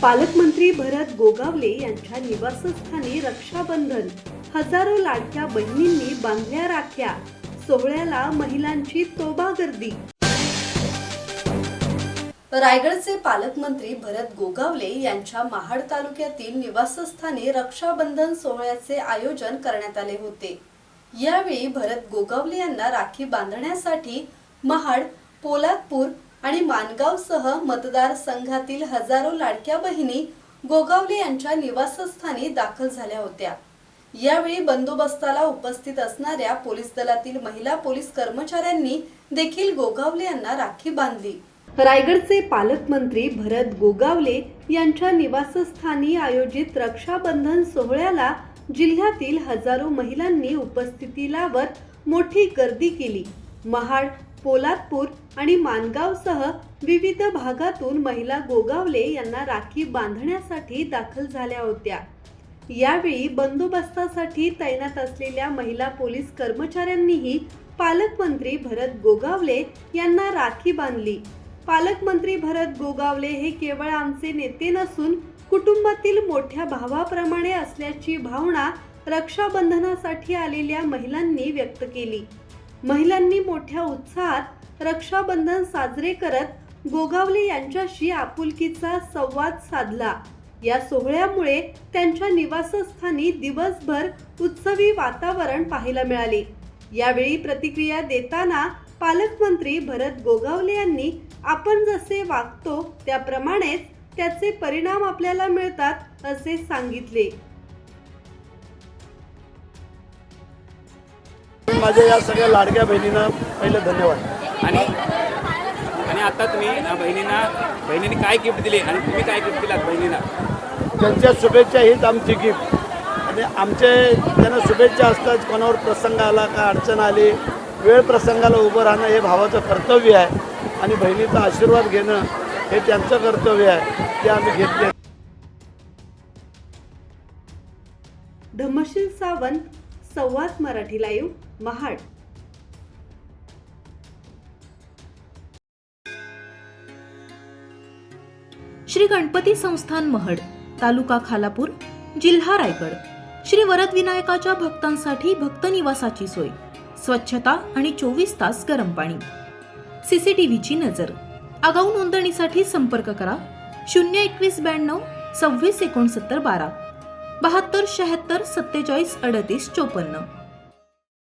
पालकमंत्री भरत गोगावले यांच्या निवासस्थानी रक्षाबंधन, हजारो लाडक्या बहिणींनी बांधल्या राख्या, सोहळ्याला महिलांची तोबा गर्दी। रायगडचे पालकमंत्री भरत गोगावले यांच्या महाड तालुक्यातील निवासस्थानी रक्षाबंधन सोहळ्याचे आयोजन करण्यात आले होते। यावेळी भरत गोगावले यांना राखी बांधण्यासाठी महाड, पोलादपूर आणि माणगावसह मतदारसंघातील हजारो लाडक्या बहिणी गोगावले यांच्या निवासस्थानी दाखल झाल्या होत्या। यावेळी बंदोबस्ताला उपस्थित असणाऱ्या पोलीस दलातील महिला पोलीस कर्मचाऱ्यांनी देखील गोगावले यांना राखी बांधली। रायगडचे पालकमंत्री भरत गोगावले यांच्या निवासस्थानी आयोजित रक्षाबंधन सोहळ्याला जिल्ह्यातील हजारो महिलांनी उपस्थिती लावत मोठी गर्दी केली। महाड, पोलादपूर आणि माणगावसह विविध भागातून महिला गोगावले यांना राखी बांधण्यासाठी दाखल झाल्या होत्या। यावेळी बंदोबस्तासाठी तैनात असलेल्या महिला पोलीस कर्मचाऱ्यांनीही पालकमंत्री भरत गोगावले यांना राखी बांधली। पालकमंत्री भरत गोगावले हे केवळ आमचे नेते नसून कुटुंबातील मोठ्या भावाप्रमाणे असल्याची भावना रक्षाबंधनासाठी आलेल्या महिलांनी व्यक्त केली। महिलांनी मोठ्या उत्साहात रक्षाबंधन साजरे करत गोगावले यांच्याशी आपुलकीचा संवाद साधला। या सोहळ्यामुळे त्यांच्या निवासस्थानी दिवसभर उत्सवी वातावरण पाहायला मिळाले। यावेळी प्रतिक्रिया देताना पालकमंत्री भरत गोगावले यांनी आपण जसे वागतो त्याप्रमाणेच त्याचे परिणाम आपल्याला मिळतात असे सांगितले। माझ्या या सगळ्या लाडक्या बहिणींना पहिले धन्यवाद। आणि आता तुम्ही बहिणींनी काय गिफ्ट दिले आणि तुम्ही काय गिफ्ट दिलात बहिणींना? त्यांच्या शुभेच्छा हीच आमची गिफ्ट। आणि आमचे त्यांना शुभेच्छा असतात, कोणावर प्रसंग आला का अडचण आली, वेळ प्रसंगाला उभं राहणं हे भावाचं कर्तव्य आहे आणि बहिणीचा आशीर्वाद घेणं हे त्यांचं कर्तव्य आहे, ते आम्ही घेतले। धम्मशील सावंत, संवाद मराठी लाईव्ह, महाड। श्री गणपती संस्थान महड, तालुका खालापूर, जिल्हा रायगड। श्री वरद विनायकाच्या भक्तांसाठी भक्त निवासाची सोय, स्वच्छता आणि 24 तास गरम पाणी, सीसीटीव्हीची नजर। आगाऊ नोंदणीसाठी संपर्क करा 02192 26 69 12 72 76 47 38 54।